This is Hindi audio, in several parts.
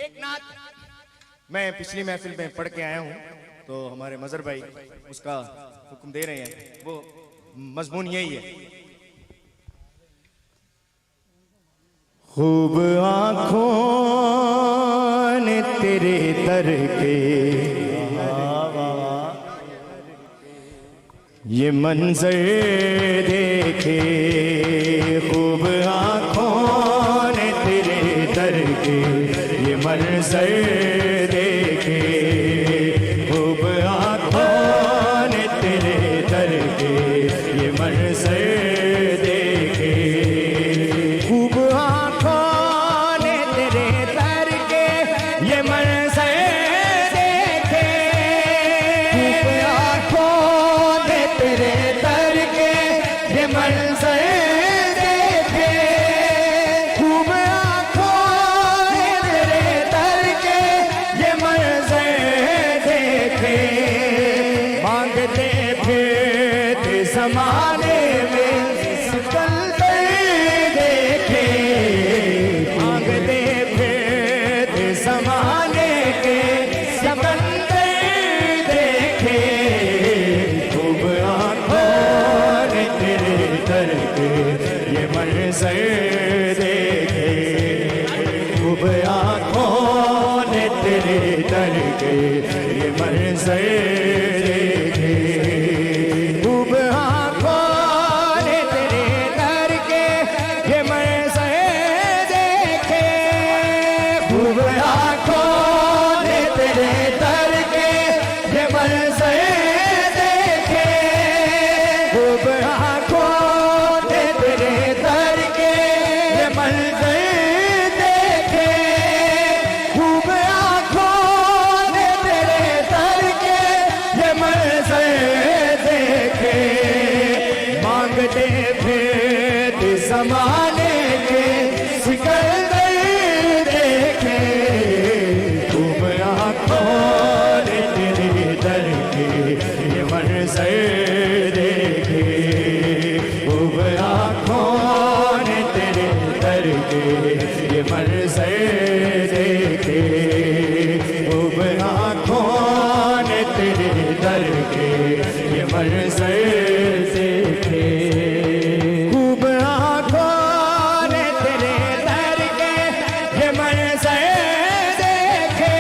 एक नात मैं पिछली महफिल में पढ़ के आया हूँ, तो हमारे मजहर भाई उसका हुक्म दे रहे हैं। वो मजमून यही है। खूब आँखों ने तेरे दर के ये मंजर देखे, खूब आँखों ने तेरे दर के ये मंजर देखे, खूब आँखों ने तेरे दर के ये मंजर देखे, खूब आँखों ने तेरे दर के ये मंजर देखे, खूब आँखों ने तेरे दर के ये मंजर देखे, खूब आँखों ने तेरे दर के ये मंजर देखे, मांगते फिरते ज़माने में सिकंदर देखे, मांगते फिरते ज़माने के सिकंदर देखे, खूब आँखों ने तेरे दर के ये मंजर देखे, खूब आँखों ने तेरे दर के ये मंजर देखे, खूब आँखों ने तेरे दर के ये मंजर देखे, खूब आँखों ने तेरे दर के ये मंजर देखे, खूब आँखों ने तेरे दर के ये मंजर देखे, खूब आँखों ने तेरे दर के ये मंजर देखे, मांगते फिरते ज़माने के सिकंदर देखे, खूब आँखों ने तेरे दर के ये मंजर देखे, खूब आँखों ने तेरे दर के ये मंजर देखे, खूब आँखों ने तेरे दर के ये मंजर देखे, खूब आँखों ने तेरे दर के ये मंजर देखे,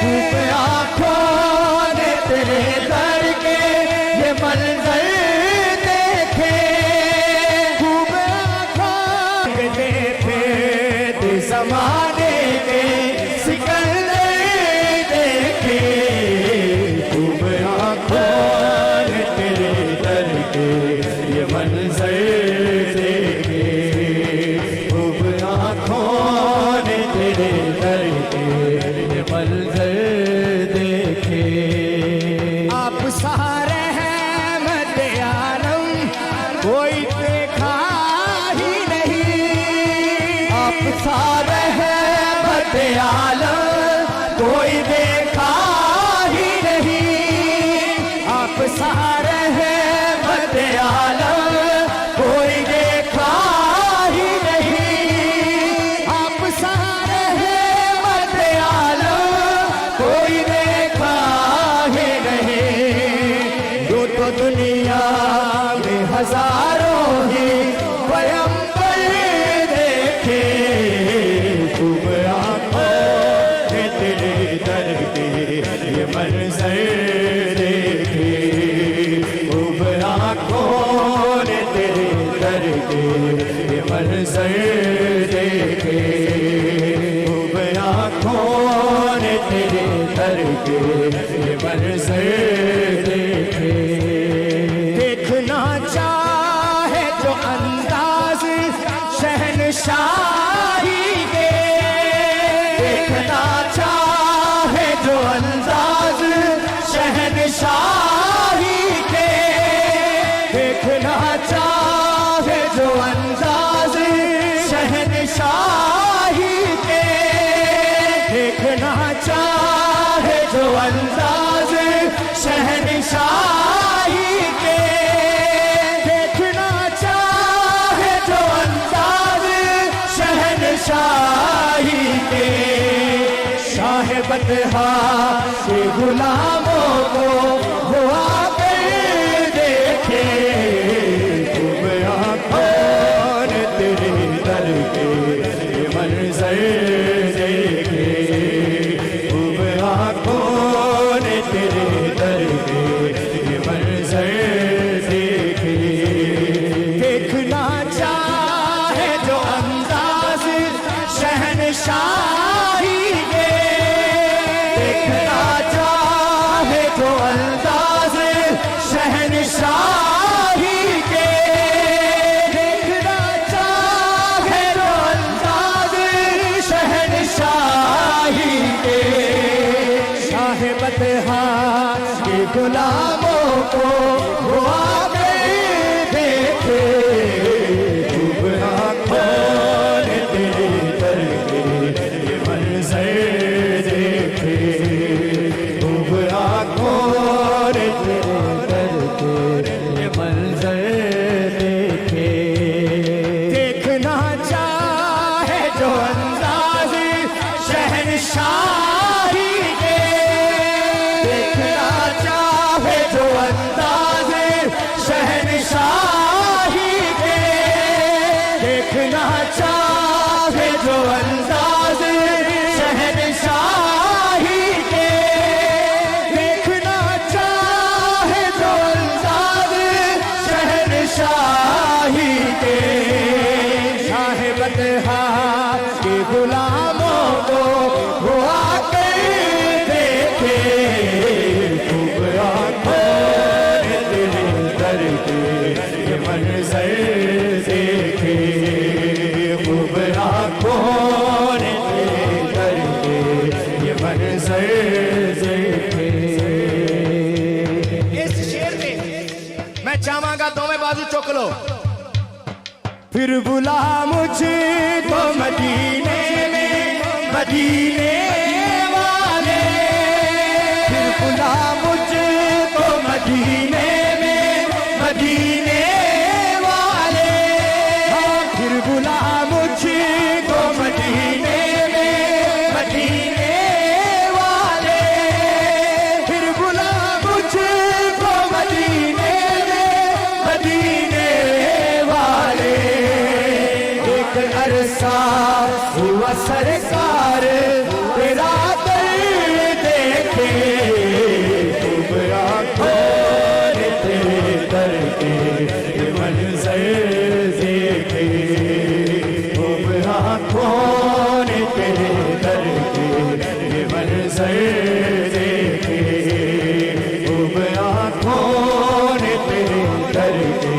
खूब आँखों ने तेरे दर के ये मंजर देखे, खूब आँखों के फिरते ज़माने के सिकंदर देखे, खूब आँखों ने तेरे दर के ये मंजर देखे, खूब आँखों ने तेरे दर के ये मंजर देखे। आप सारे हैं मध्य आलम कोई देखा ही नहीं, आप सारे हैं मध्य आलम कोई देखा ही नहीं, आप सारे हैं मध्य आलम कोई देखा ही नहीं, आप सारे हैं मध्य आलम कोई देखा ही नहीं, जो तो दुनिया में हजारों ही पैगंबर देखे, खूब आँखों ने तेरे दर के ये मंजर देखे, खूब आँखों ने तेरे दर के ये मंजर देखे, खूब आँखों ने तेरे दर के ये मंजर देखे, देखना चाहे जो अंदाज शहनशाही के, देखना चाहे जो अंदाज शहनशाही के, देखना चाहे जो अंदाज शहनशाही के, देखना चाहे जो अंदाज शहनशाही के, देखना चाहे जो अंदाज शहनशाही के शाह बतहा के गुलामों को वो आकर देखे खूब आँखों ने तेरे दर के मंजर देखे खूब आँखों ने तेरे दर के मंजर देखे देखना चाहे जो अंदाज शहनशाही के देखना चाहे जो अंदाज शहनशाही के देखना चाहे जो अंदाज शहनशाही के शाह बतहा के गुलामों को वो आगे देखे खूब आँखों ने तेरे दर के मंजर देखे खूब आँखों ने तेरे दर के मंजर देखे देखना चाहे जो अंदाज शहनशाही के देखना चाहे जो अंदाज शहनशाही के देखना चाहे जो अंदाज शहनशाही के देखना चाहे जो अंदाज शहनशाही के शाह बतहा के गुलामों को वो आकर देखे खूब आँखों ने तेरे दर के मंजर देखे खूब आँखों ने तेरे दर के मंजर देखे इस शेर में मैं चाहूंगा दोवें बाजू चुक लो फिर बुला मुझे तो मदीने में मदीने वाले फिर बुला मुझे तो मदीने में मदीने वाले हाँ फिर बुला मुझे तो मदीने में मदीने वाले फिर बुला मुझे तो मदीने में मदीने वाले एक अरसा हुआ सरकार तेरा दर देखे खूब आँखों ने तेरे दर के मंजर देखे खूब आँखों ने तेरे दर के मंजर देखे खूब आँखों ने तेरे दर के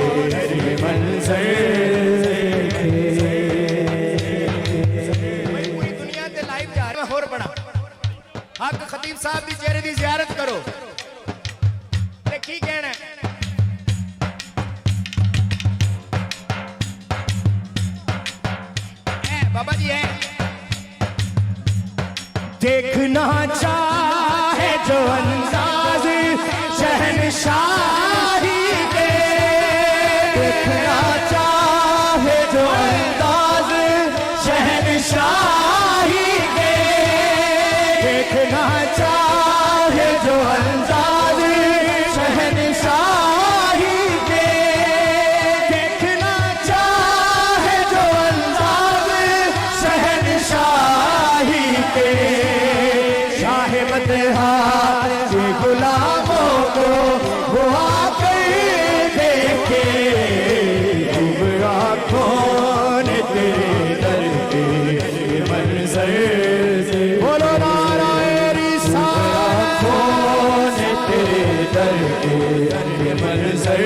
मंजर होर बड़ा हक खतीब साहब की चेहरे की जियारत करो की कहना है बाबा जी है देखना चाहे जो अंदाज शहनशाही के देखना चाहे जो अंदाज शहनशाही के देखना चाहे जो अंदाज शहनशाही के देखना चाहे जो अंदाज शहनशाही के शाह बतहा के गुलामों को वो आकर देखे खूब आँखों ने तेरे दर के मंजर से बोलो नारायण आँखों ने तेरे दर के मंजर